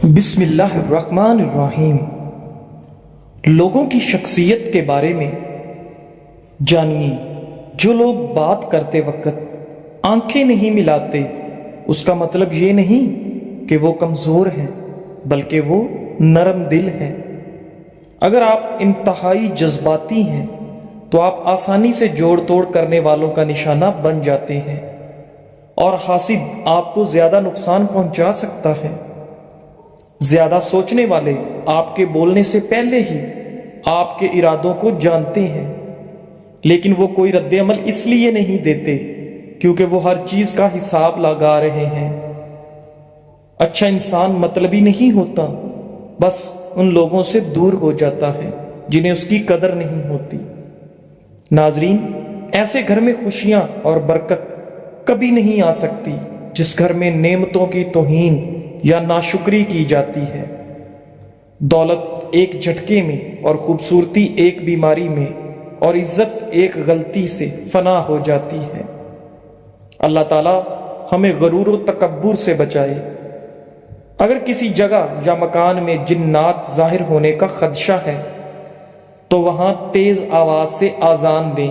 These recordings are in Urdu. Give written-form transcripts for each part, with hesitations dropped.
بسم اللہ الرحمن الرحیم۔ لوگوں کی شخصیت کے بارے میں جانیے۔ جو لوگ بات کرتے وقت آنکھیں نہیں ملاتے، اس کا مطلب یہ نہیں کہ وہ کمزور ہیں، بلکہ وہ نرم دل ہیں۔ اگر آپ انتہائی جذباتی ہیں تو آپ آسانی سے جوڑ توڑ کرنے والوں کا نشانہ بن جاتے ہیں، اور حاسد آپ کو زیادہ نقصان پہنچا سکتا ہے۔ زیادہ سوچنے والے آپ کے بولنے سے پہلے ہی آپ کے ارادوں کو جانتے ہیں، لیکن وہ کوئی رد عمل اس لیے نہیں دیتے کیونکہ وہ ہر چیز کا حساب لگا رہے ہیں۔ اچھا انسان مطلبی نہیں ہوتا، بس ان لوگوں سے دور ہو جاتا ہے جنہیں اس کی قدر نہیں ہوتی۔ ناظرین، ایسے گھر میں خوشیاں اور برکت کبھی نہیں آ سکتی جس گھر میں نعمتوں کی توہین یا ناشکری کی جاتی ہے۔ دولت ایک جھٹکے میں، اور خوبصورتی ایک بیماری میں، اور عزت ایک غلطی سے فنا ہو جاتی ہے۔ اللہ تعالیٰ ہمیں غرور و تکبر سے بچائے۔ اگر کسی جگہ یا مکان میں جنات ظاہر ہونے کا خدشہ ہے تو وہاں تیز آواز سے آذان دیں،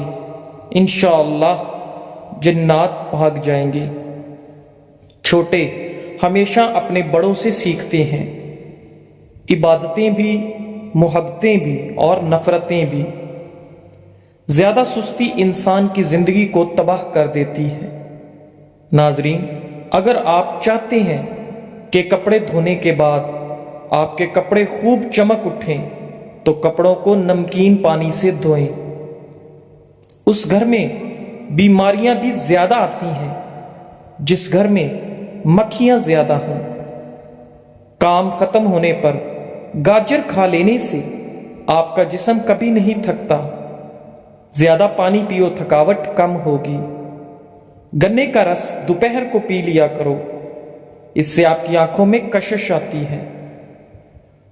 انشاءاللہ جنات بھاگ جائیں گے۔ چھوٹے ہمیشہ اپنے بڑوں سے سیکھتے ہیں، عبادتیں بھی، محبتیں بھی اور نفرتیں بھی۔ زیادہ سستی انسان کی زندگی کو تباہ کر دیتی ہے۔ ناظرین، اگر آپ چاہتے ہیں کہ کپڑے دھونے کے بعد آپ کے کپڑے خوب چمک اٹھیں تو کپڑوں کو نمکین پانی سے دھوئیں۔ اس گھر میں بیماریاں بھی زیادہ آتی ہیں جس گھر میں مکھیاں زیادہ ہوں۔ کام ختم ہونے پر گاجر کھا لینے سے آپ کا جسم کبھی نہیں تھکتا۔ زیادہ پانی پیو، تھکاوٹ کم ہوگی۔ گنے کا رس دوپہر کو پی لیا کرو، اس سے آپ کی آنکھوں میں کشش آتی ہے۔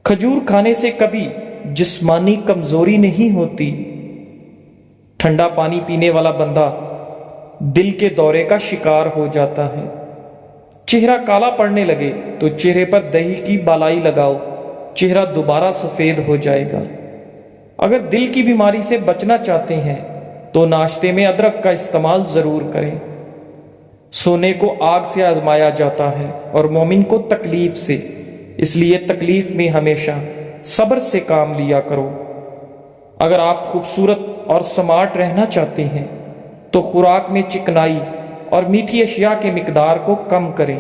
کھجور کھانے سے کبھی جسمانی کمزوری نہیں ہوتی۔ ٹھنڈا پانی پینے والا بندہ دل کے دورے کا شکار ہو جاتا ہے۔ چہرہ کالا پڑنے لگے تو چہرے پر دہی کی بالائی لگاؤ، چہرہ دوبارہ سفید ہو جائے گا۔ اگر دل کی بیماری سے بچنا چاہتے ہیں تو ناشتے میں ادرک کا استعمال ضرور کریں۔ سونے کو آگ سے آزمایا جاتا ہے اور مومن کو تکلیف سے، اس لیے تکلیف میں ہمیشہ صبر سے کام لیا کرو۔ اگر آپ خوبصورت اور سمارٹ رہنا چاہتے ہیں تو خوراک میں چکنائی اور میٹھی اشیاء کے مقدار کو کم کریں۔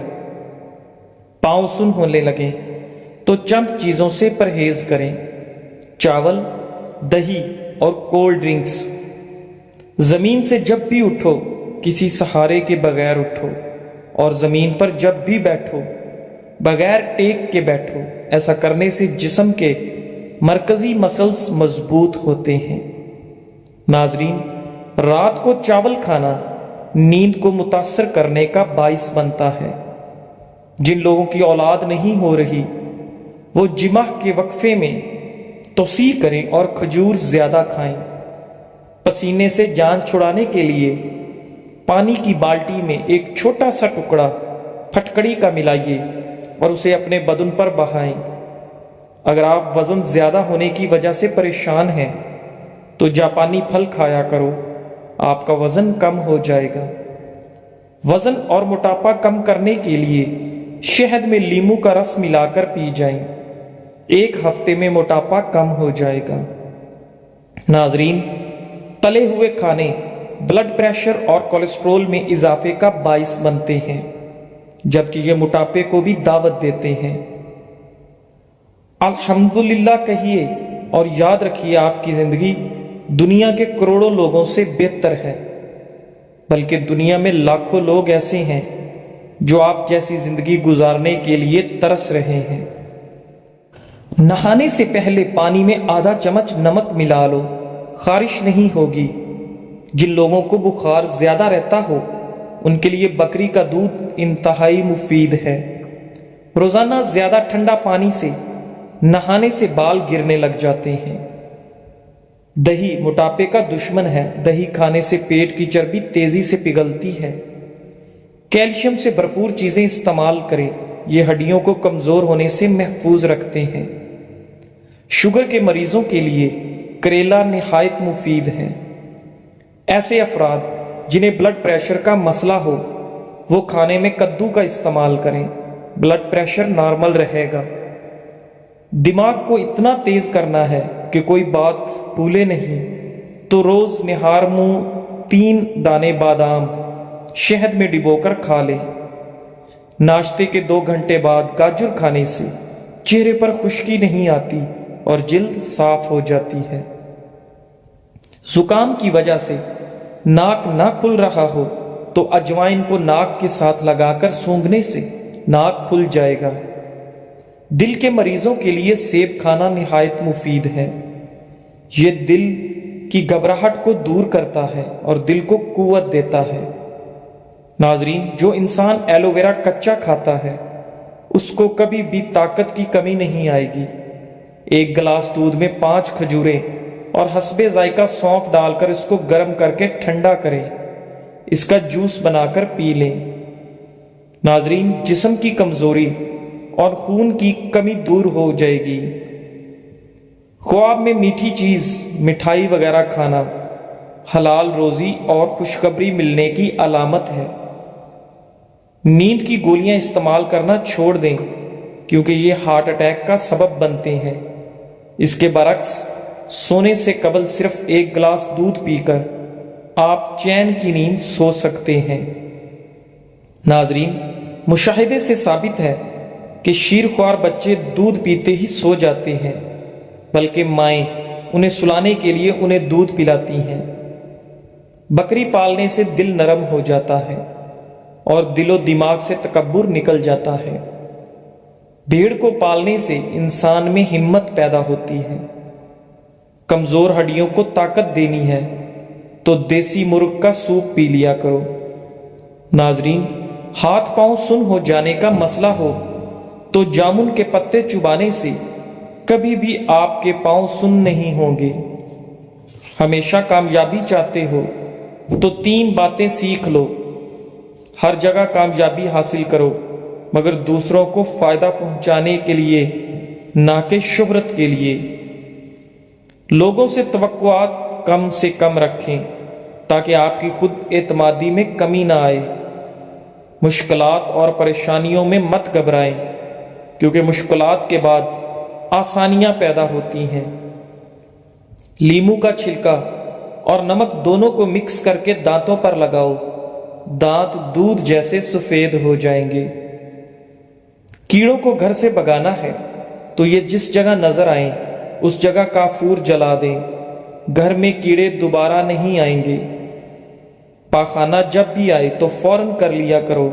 پاؤں سن ہونے لگیں تو چند چیزوں سے پرہیز کریں: چاول، دہی اور کولڈ ڈرنکس۔ زمین سے جب بھی اٹھو کسی سہارے کے بغیر اٹھو، اور زمین پر جب بھی بیٹھو بغیر ٹیک کے بیٹھو۔ ایسا کرنے سے جسم کے مرکزی مسلز مضبوط ہوتے ہیں۔ ناظرین، رات کو چاول کھانا نیند کو متاثر کرنے کا باعث بنتا ہے۔ جن لوگوں کی اولاد نہیں ہو رہی وہ جمعہ کے وقفے میں توسیع کریں اور کھجور زیادہ کھائیں۔ پسینے سے جان چھڑانے کے لیے پانی کی بالٹی میں ایک چھوٹا سا ٹکڑا پھٹکڑی کا ملائیے اور اسے اپنے بدن پر بہائیں۔ اگر آپ وزن زیادہ ہونے کی وجہ سے پریشان ہیں تو جاپانی پھل کھایا کرو، آپ کا وزن کم ہو جائے گا۔ وزن اور موٹاپا کم کرنے کے لیے شہد میں لیموں کا رس ملا کر پی جائیں، ایک ہفتے میں موٹاپا کم ہو جائے گا۔ ناظرین، تلے ہوئے کھانے بلڈ پریشر اور کولیسٹرول میں اضافے کا باعث بنتے ہیں، جبکہ یہ موٹاپے کو بھی دعوت دیتے ہیں۔ الحمدللہ کہیے اور یاد رکھیے، آپ کی زندگی دنیا کے کروڑوں لوگوں سے بہتر ہے، بلکہ دنیا میں لاکھوں لوگ ایسے ہیں جو آپ جیسی زندگی گزارنے کے لیے ترس رہے ہیں۔ نہانے سے پہلے پانی میں آدھا چمچ نمک ملا لو، خارش نہیں ہوگی۔ جن لوگوں کو بخار زیادہ رہتا ہو ان کے لیے بکری کا دودھ انتہائی مفید ہے۔ روزانہ زیادہ ٹھنڈا پانی سے نہانے سے بال گرنے لگ جاتے ہیں۔ دہی موٹاپے کا دشمن ہے، دہی کھانے سے پیٹ کی چربی تیزی سے پگھلتی ہے۔ کیلشیم سے بھرپور چیزیں استعمال کریں، یہ ہڈیوں کو کمزور ہونے سے محفوظ رکھتے ہیں۔ شوگر کے مریضوں کے لیے کریلا نہایت مفید ہے۔ ایسے افراد جنہیں بلڈ پریشر کا مسئلہ ہو وہ کھانے میں کدو کا استعمال کریں، بلڈ پریشر نارمل رہے گا۔ دماغ کو اتنا تیز کرنا ہے کہ کوئی بات بھولے نہیں تو روز نہار منہ 3 دانے بادام شہد میں ڈبو کر کھا لیں۔ ناشتے کے 2 گھنٹے بعد گاجر کھانے سے چہرے پر خشکی نہیں آتی اور جلد صاف ہو جاتی ہے۔ زکام کی وجہ سے ناک نہ کھل رہا ہو تو اجوائن کو ناک کے ساتھ لگا کر سونگھنے سے ناک کھل جائے گا۔ دل کے مریضوں کے لیے سیب کھانا نہایت مفید ہے۔ یہ دل کی گھبراہٹ کو دور کرتا ہے اور دل کو قوت دیتا ہے۔ ناظرین، جو انسان ایلو ویرا کچا کھاتا ہے اس کو کبھی بھی طاقت کی کمی نہیں آئے گی۔ 1 گلاس دودھ میں 5 کھجوریں اور حسب ذائقہ سونف ڈال کر اس کو گرم کر کے ٹھنڈا کریں، اس کا جوس بنا کر پی لیں۔ ناظرین، جسم کی کمزوری اور خون کی کمی دور ہو جائے گی۔ خواب میں میٹھی چیز، مٹھائی وغیرہ کھانا حلال روزی اور خوشخبری ملنے کی علامت ہے۔ نیند کی گولیاں استعمال کرنا چھوڑ دیں کیونکہ یہ ہارٹ اٹیک کا سبب بنتے ہیں۔ اس کے برعکس سونے سے قبل صرف 1 گلاس دودھ پی کر آپ چین کی نیند سو سکتے ہیں۔ ناظرین، مشاہدے سے ثابت ہے کہ شیرخوار بچے دودھ پیتے ہی سو جاتے ہیں، بلکہ مائیں انہیں سلانے کے لیے انہیں دودھ پلاتی ہیں۔ بکری پالنے سے دل نرم ہو جاتا ہے اور دل و دماغ سے تکبر نکل جاتا ہے۔ بھیڑ کو پالنے سے انسان میں ہمت پیدا ہوتی ہے۔ کمزور ہڈیوں کو طاقت دینی ہے تو دیسی مرغ کا سوپ پی لیا کرو۔ ناظرین، ہاتھ پاؤں سن ہو جانے کا مسئلہ ہو تو جامن کے پتے چبانے سے کبھی بھی آپ کے پاؤں سن نہیں ہوں گے۔ ہمیشہ کامیابی چاہتے ہو تو 3 باتیں سیکھ لو۔ ہر جگہ کامیابی حاصل کرو مگر دوسروں کو فائدہ پہنچانے کے لیے، نہ کہ شہرت کے لیے۔ لوگوں سے توقعات کم سے کم رکھیں تاکہ آپ کی خود اعتمادی میں کمی نہ آئے۔ مشکلات اور پریشانیوں میں مت گھبرائیں کیونکہ مشکلات کے بعد آسانیاں پیدا ہوتی ہیں۔ لیموں کا چھلکا اور نمک دونوں کو مکس کر کے دانتوں پر لگاؤ، دانت دودھ جیسے سفید ہو جائیں گے۔ کیڑوں کو گھر سے بھگانا ہے تو یہ جس جگہ نظر آئیں اس جگہ کافور جلا دیں، گھر میں کیڑے دوبارہ نہیں آئیں گے۔ پاخانہ جب بھی آئے تو فوراً کر لیا کرو،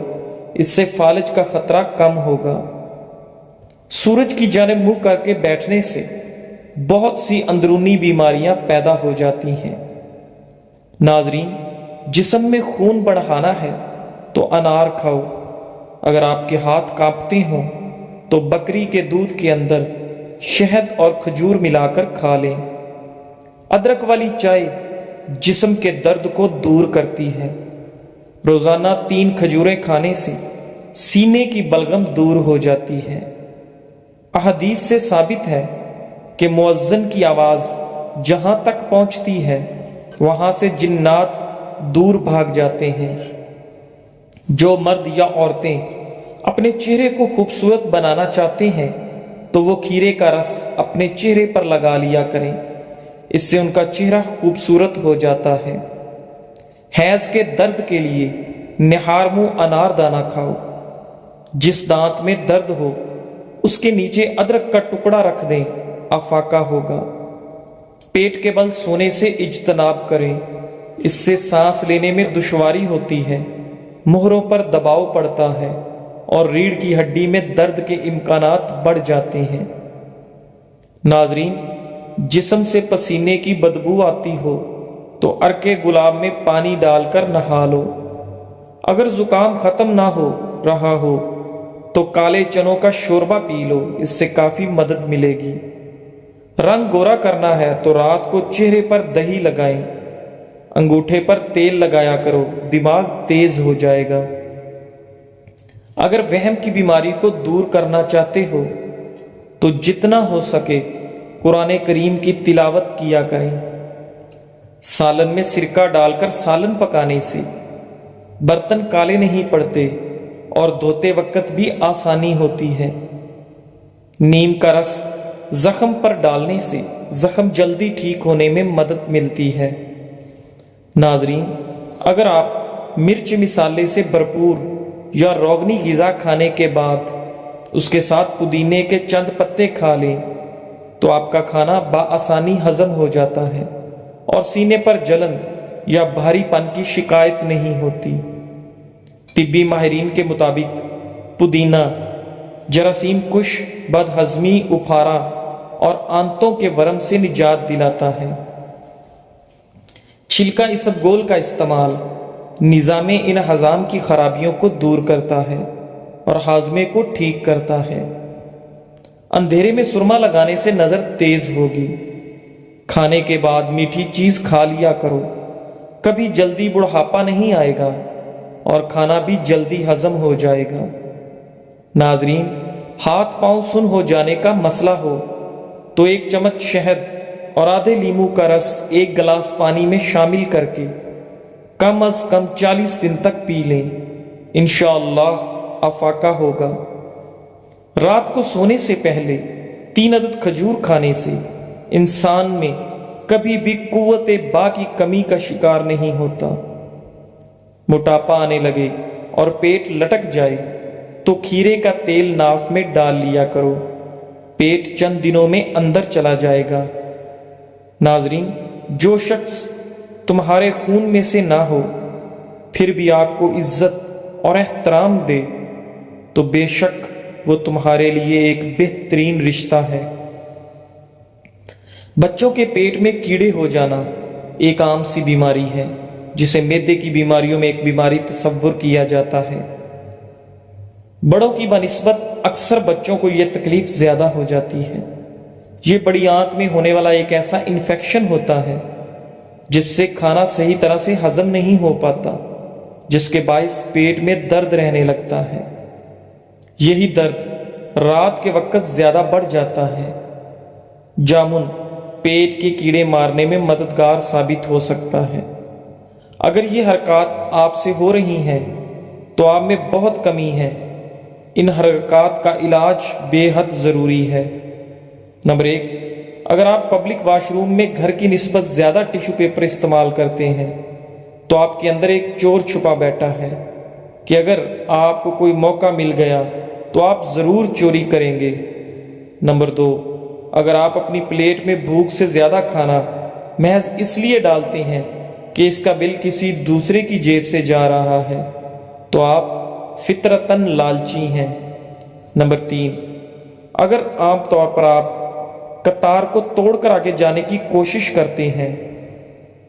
اس سے فالج کا خطرہ کم ہوگا۔ سورج کی جانب منہ کر کے بیٹھنے سے بہت سی اندرونی بیماریاں پیدا ہو جاتی ہیں۔ ناظرین، جسم میں خون بڑھانا ہے تو انار کھاؤ۔ اگر آپ کے ہاتھ کانپتے ہوں تو بکری کے دودھ کے اندر شہد اور کھجور ملا کر کھا لیں۔ ادرک والی چائے جسم کے درد کو دور کرتی ہے۔ روزانہ 3 کھجوریں کھانے سے سینے کی بلغم دور ہو جاتی ہے۔ احادیث سے ثابت ہے کہ مؤذن کی آواز جہاں تک پہنچتی ہے وہاں سے جنات دور بھاگ جاتے ہیں۔ جو مرد یا عورتیں اپنے چہرے کو خوبصورت بنانا چاہتے ہیں تو وہ کھیرے کا رس اپنے چہرے پر لگا لیا کریں، اس سے ان کا چہرہ خوبصورت ہو جاتا ہے۔ حیض کے درد کے لیے نہار منہ انار دانہ کھاؤ۔ جس دانت میں درد ہو اس کے نیچے ادرک کا ٹکڑا رکھ دیں، افاقہ ہوگا۔ پیٹ کے بل سونے سے اجتناب کریں، اس سے سانس لینے میں دشواری ہوتی ہے، مہروں پر دباؤ پڑتا ہے اور ریڑھ کی ہڈی میں درد کے امکانات بڑھ جاتے ہیں۔ ناظرین، جسم سے پسینے کی بدبو آتی ہو تو عرق گلاب میں پانی ڈال کر نہا لو۔ اگر زکام ختم نہ ہو رہا ہو تو کالے چنوں کا شوربہ پی لو، اس سے کافی مدد ملے گی۔ رنگ گورا کرنا ہے تو رات کو چہرے پر دہی لگائیں، انگوٹھے پر تیل لگایا کرو، دماغ تیز ہو جائے گا۔ اگر وہم کی بیماری کو دور کرنا چاہتے ہو تو جتنا ہو سکے قرآن کریم کی تلاوت کیا کریں۔ سالن میں سرکہ ڈال کر سالن پکانے سے برتن کالے نہیں پڑتے اور دھوتے وقت بھی آسانی ہوتی ہے۔ نیم کا رس زخم پر ڈالنے سے زخم جلدی ٹھیک ہونے میں مدد ملتی ہے۔ ناظرین، اگر آپ مرچ مسالے سے بھرپور یا روغنی غذا کھانے کے بعد اس کے ساتھ پودینے کے چند پتے کھا لیں تو آپ کا کھانا بآسانی ہضم ہو جاتا ہے اور سینے پر جلن یا بھاری پن کی شکایت نہیں ہوتی۔ طبی ماہرین کے مطابق پودینہ جراثیم کش، بد ہضمی، اپھارا اور آنتوں کے ورم سے نجات دلاتا ہے۔ چھلکا اسبگول کا استعمال نظام انہضام کی خرابیوں کو دور کرتا ہے اور ہاضمے کو ٹھیک کرتا ہے۔ اندھیرے میں سرما لگانے سے نظر تیز ہوگی۔ کھانے کے بعد میٹھی چیز کھا لیا کرو، کبھی جلدی بڑھاپا نہیں آئے گا اور کھانا بھی جلدی ہضم ہو جائے گا۔ ناظرین، ہاتھ پاؤں سن ہو جانے کا مسئلہ ہو تو 1 چمچ شہد اور آدھے لیمو کا رس 1 گلاس پانی میں شامل کر کے کم از کم 40 دن تک پی لیں، انشاءاللہ افاقہ ہوگا۔ رات کو سونے سے پہلے 3 عدد کھجور کھانے سے انسان میں کبھی بھی قوت با کی کمی کا شکار نہیں ہوتا۔ موٹاپا آنے لگے اور پیٹ لٹک جائے تو کھیرے کا تیل ناف میں ڈال لیا کرو، پیٹ چند دنوں میں اندر چلا جائے گا۔ ناظرین، جو شخص تمہارے خون میں سے نہ ہو پھر بھی آپ کو عزت اور احترام دے تو بے شک وہ تمہارے لیے ایک بہترین رشتہ ہے۔ بچوں کے پیٹ میں کیڑے ہو جانا ایک عام سی بیماری ہے جسے معدے کی بیماریوں میں ایک بیماری تصور کیا جاتا ہے۔ بڑوں کی بنسبت اکثر بچوں کو یہ تکلیف زیادہ ہو جاتی ہے۔ یہ بڑی آنت میں ہونے والا ایک ایسا انفیکشن ہوتا ہے جس سے کھانا صحیح طرح سے ہضم نہیں ہو پاتا، جس کے باعث پیٹ میں درد رہنے لگتا ہے۔ یہی درد رات کے وقت زیادہ بڑھ جاتا ہے۔ جامن پیٹ کے کیڑے مارنے میں مددگار ثابت ہو سکتا ہے۔ اگر یہ حرکات آپ سے ہو رہی ہیں تو آپ میں بہت کمی ہے۔ ان حرکات کا علاج بے حد ضروری ہے۔ نمبر 1، اگر آپ پبلک واش روم میں گھر کی نسبت زیادہ ٹیشو پیپر استعمال کرتے ہیں تو آپ کے اندر ایک چور چھپا بیٹھا ہے کہ اگر آپ کو کوئی موقع مل گیا تو آپ ضرور چوری کریں گے۔ نمبر 2، اگر آپ اپنی پلیٹ میں بھوک سے زیادہ کھانا محض اس لیے ڈالتے ہیں کہ اس کا بل کسی دوسرے کی جیب سے جا رہا ہے تو آپ فطرتاً لالچی ہیں۔ نمبر 3، اگر عام طور پر آپ قطار کو توڑ کر آگے جانے کی کوشش کرتے ہیں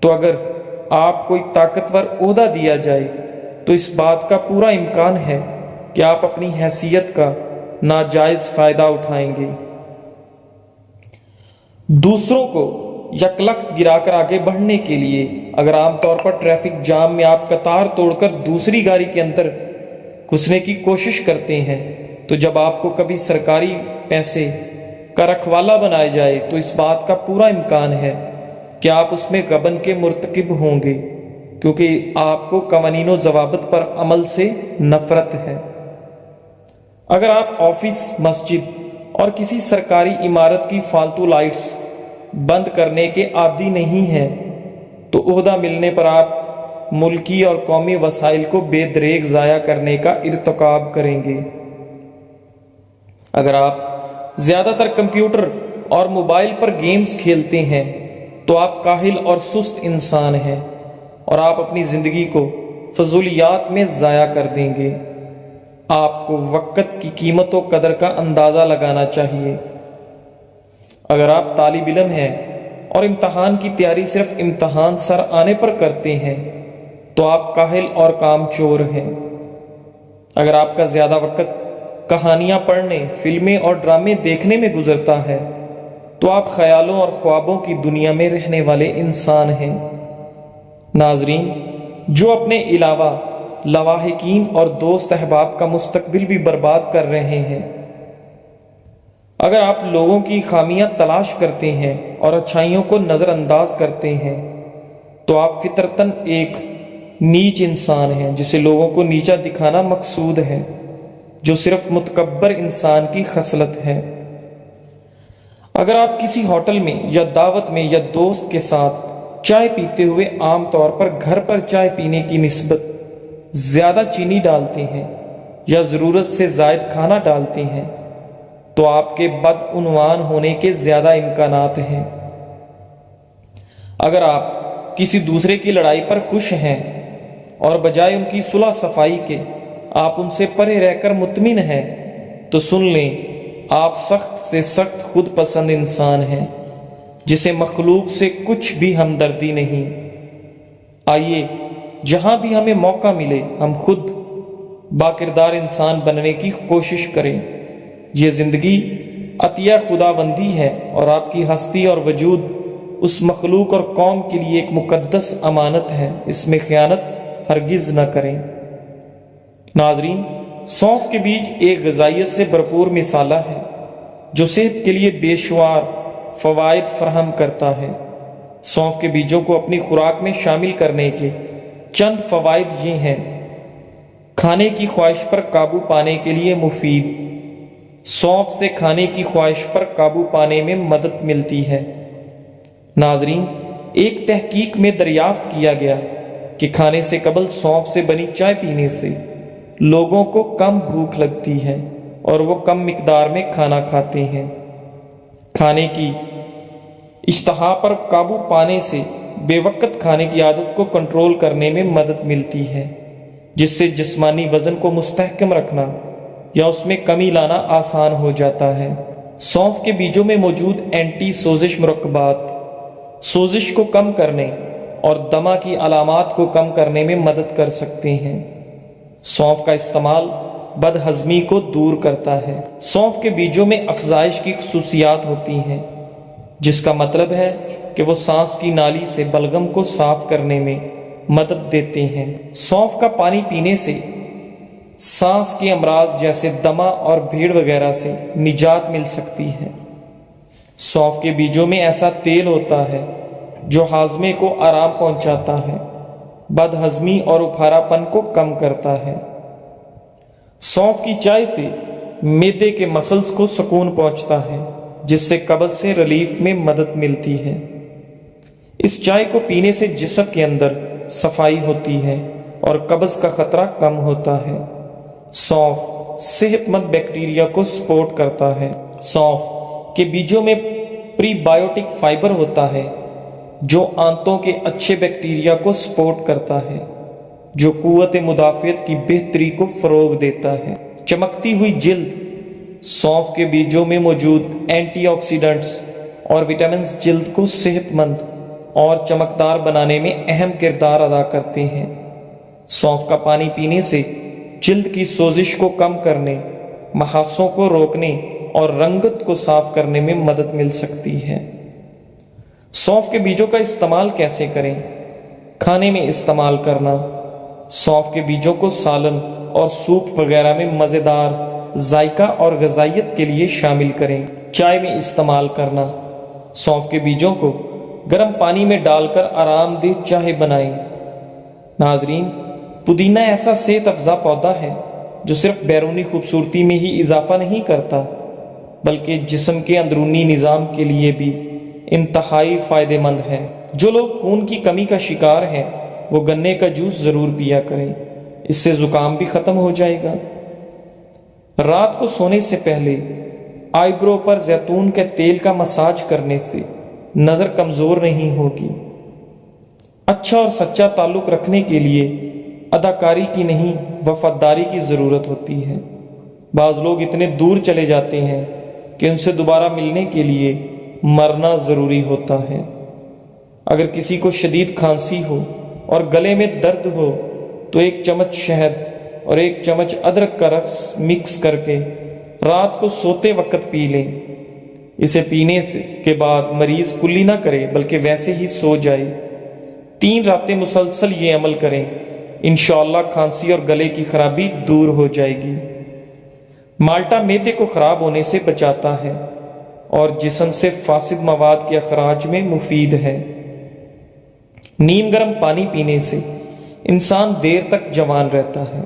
تو اگر آپ کوئی طاقتور عہدہ دیا جائے تو اس بات کا پورا امکان ہے کہ آپ اپنی حیثیت کا ناجائز فائدہ اٹھائیں گے۔ دوسروں کو یکلخت گرا کر آگے بڑھنے کے لیے اگر عام طور پر ٹریفک جام میں آپ قطار توڑ کر دوسری گاڑی کے اندر گھسنے کی کوشش کرتے ہیں تو جب آپ کو کبھی سرکاری پیسے کا رکھوالا بنایا جائے تو اس بات کا پورا امکان ہے کہ آپ اس میں غبن کے مرتکب ہوں گے، کیونکہ آپ کو قوانین و ضوابط پر عمل سے نفرت ہے۔ اگر آپ آفس، مسجد اور کسی سرکاری عمارت کی فالتو لائٹس بند کرنے کے عادی نہیں ہیں تو عہدہ ملنے پر آپ ملکی اور قومی وسائل کو بے دریغ ضائع کرنے کا ارتکاب کریں گے۔ اگر آپ زیادہ تر کمپیوٹر اور موبائل پر گیمز کھیلتے ہیں تو آپ کاہل اور سست انسان ہیں اور آپ اپنی زندگی کو فضولیات میں ضائع کر دیں گے۔ آپ کو وقت کی قیمت و قدر کا اندازہ لگانا چاہیے۔ اگر آپ طالب علم ہیں اور امتحان کی تیاری صرف امتحان سر آنے پر کرتے ہیں تو آپ کاہل اور کام چور ہیں۔ اگر آپ کا زیادہ وقت کہانیاں پڑھنے، فلمیں اور ڈرامے دیکھنے میں گزرتا ہے تو آپ خیالوں اور خوابوں کی دنیا میں رہنے والے انسان ہیں۔ ناظرین، جو اپنے علاوہ لواحقین اور دوست احباب کا مستقبل بھی برباد کر رہے ہیں۔ اگر آپ لوگوں کی خامیاں تلاش کرتے ہیں اور اچھائیوں کو نظر انداز کرتے ہیں تو آپ فطرتاً ایک نیچ انسان ہیں جسے لوگوں کو نیچا دکھانا مقصود ہے، جو صرف متکبر انسان کی خصلت ہے۔ اگر آپ کسی ہوٹل میں یا دعوت میں یا دوست کے ساتھ چائے پیتے ہوئے عام طور پر گھر پر چائے پینے کی نسبت زیادہ چینی ڈالتے ہیں یا ضرورت سے زائد کھانا ڈالتے ہیں تو آپ کے بدعنوان ہونے کے زیادہ امکانات ہیں۔ اگر آپ کسی دوسرے کی لڑائی پر خوش ہیں اور بجائے ان کی صلح صفائی کے آپ ان سے پرے رہ کر مطمئن ہیں تو سن لیں آپ سخت سے سخت خود پسند انسان ہیں جسے مخلوق سے کچھ بھی ہمدردی نہیں۔ آئیے جہاں بھی ہمیں موقع ملے ہم خود باکردار انسان بننے کی کوشش کریں۔ یہ زندگی عطیہ خدا بندی ہے اور آپ کی ہستی اور وجود اس مخلوق اور قوم کے لیے ایک مقدس امانت ہے، اس میں خیانت ہرگز نہ کریں۔ ناظرین، سونف کے بیج ایک غذائیت سے بھرپور مسالہ ہے جو صحت کے لیے بے شمار فوائد فراہم کرتا ہے۔ سونف کے بیجوں کو اپنی خوراک میں شامل کرنے کے چند فوائد یہ ہیں: کھانے کی خواہش پر قابو پانے کے لیے مفید۔ سونف سے کھانے کی خواہش پر قابو پانے میں مدد ملتی ہے۔ ناظرین، ایک تحقیق میں دریافت کیا گیا کہ کھانے سے قبل سونف سے بنی چائے پینے سے لوگوں کو کم بھوک لگتی ہے اور وہ کم مقدار میں کھانا کھاتے ہیں۔ کھانے کی اشتہا پر قابو پانے سے بے وقت کھانے کی عادت کو کنٹرول کرنے میں مدد ملتی ہے، جس سے جسمانی وزن کو مستحکم رکھنا یا اس میں کمی لانا آسان ہو جاتا ہے۔ سونف کے بیجوں میں موجود اینٹی سوزش مرکبات سوزش کو کم کرنے اور دمہ کی علامات کو کم کرنے میں مدد کر سکتے ہیں۔ سونف کا استعمال بد ہضمی کو دور کرتا ہے۔ سونف کے بیجوں میں افزائش کی خصوصیات ہوتی ہیں، جس کا مطلب ہے کہ وہ سانس کی نالی سے بلغم کو صاف کرنے میں مدد دیتے ہیں۔ سونف کا پانی پینے سے سانس کے امراض جیسے دمہ اور بھیڑ وغیرہ سے نجات مل سکتی ہے۔ سونف کے بیجوں میں ایسا تیل ہوتا ہے جو ہاضمے کو آرام پہنچاتا ہے، بد ہضمی اور اپھارا پن کو کم کرتا ہے۔ سونف کی چائے سے معدے کے مسلز کو سکون پہنچتا ہے، جس سے قبض سے ریلیف میں مدد ملتی ہے۔ اس چائے کو پینے سے جسم کے اندر صفائی ہوتی ہے اور قبض کا خطرہ کم ہوتا ہے۔ سونف صحت مند بیکٹیریا کو سپورٹ کرتا ہے۔ سونف کے بیجوں میں پری بائیوٹک فائبر ہوتا ہے جو آنتوں کے اچھے بیکٹیریا کو سپورٹ کرتا ہے، جو قوت مدافعت کی بہتری کو فروغ دیتا ہے۔ چمکتی ہوئی جلد۔ سونف کے بیجوں میں موجود اینٹی آکسیڈنٹس اور وٹامنز جلد کو صحت مند اور چمکدار بنانے میں اہم کردار ادا کرتے ہیں۔ سونف کا پانی پینے سے جلد کی سوزش کو کم کرنے، محاسوں کو روکنے اور رنگت کو صاف کرنے میں مدد مل سکتی ہے۔ سونف کے بیجوں کا استعمال کیسے کریں؟ کھانے میں استعمال کرنا۔ سونف کے بیجوں کو سالن اور سوپ وغیرہ میں مزیدار ذائقہ اور غذائیت کے لیے شامل کریں۔ چائے میں استعمال کرنا۔ سونف کے بیجوں کو گرم پانی میں ڈال کر آرام دہ چائے بنائیں۔ ناظرین، پودینہ ایسا صحت افزا پودا ہے جو صرف بیرونی خوبصورتی میں ہی اضافہ نہیں کرتا بلکہ جسم کے اندرونی نظام کے لیے بھی انتہائی فائدہ مند ہے۔ جو لوگ خون کی کمی کا شکار ہیں وہ گنے کا جوس ضرور پیا کریں، اس سے زکام بھی ختم ہو جائے گا۔ رات کو سونے سے پہلے آئی برو پر زیتون کے تیل کا مساج کرنے سے نظر کمزور نہیں ہوگی۔ اچھا اور سچا تعلق رکھنے کے لیے اداکاری کی نہیں وفاداری کی ضرورت ہوتی ہے۔ بعض لوگ اتنے دور چلے جاتے ہیں کہ ان سے دوبارہ ملنے کے لیے مرنا ضروری ہوتا ہے۔ اگر کسی کو شدید کھانسی ہو اور گلے میں درد ہو تو 1 چمچ شہد اور 1 چمچ ادرک کا رس مکس کر کے رات کو سوتے وقت پی لیں۔ اسے پینے کے بعد مریض کلی نہ کرے بلکہ ویسے ہی سو جائے۔ 3 راتیں مسلسل یہ عمل کریں انشاءاللہ کھانسی اور گلے کی خرابی دور ہو جائے گی۔ مالٹا معدے کو خراب ہونے سے بچاتا ہے اور جسم سے فاسد مواد کے اخراج میں مفید ہے۔ نیم گرم پانی پینے سے انسان دیر تک جوان رہتا ہے۔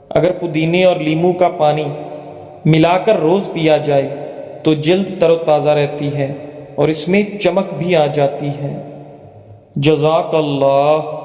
اگر پودینے اور لیموں کا پانی ملا کر روز پیا جائے تو جلد تر و تازہ رہتی ہے اور اس میں چمک بھی آ جاتی ہے۔ جزاک اللہ۔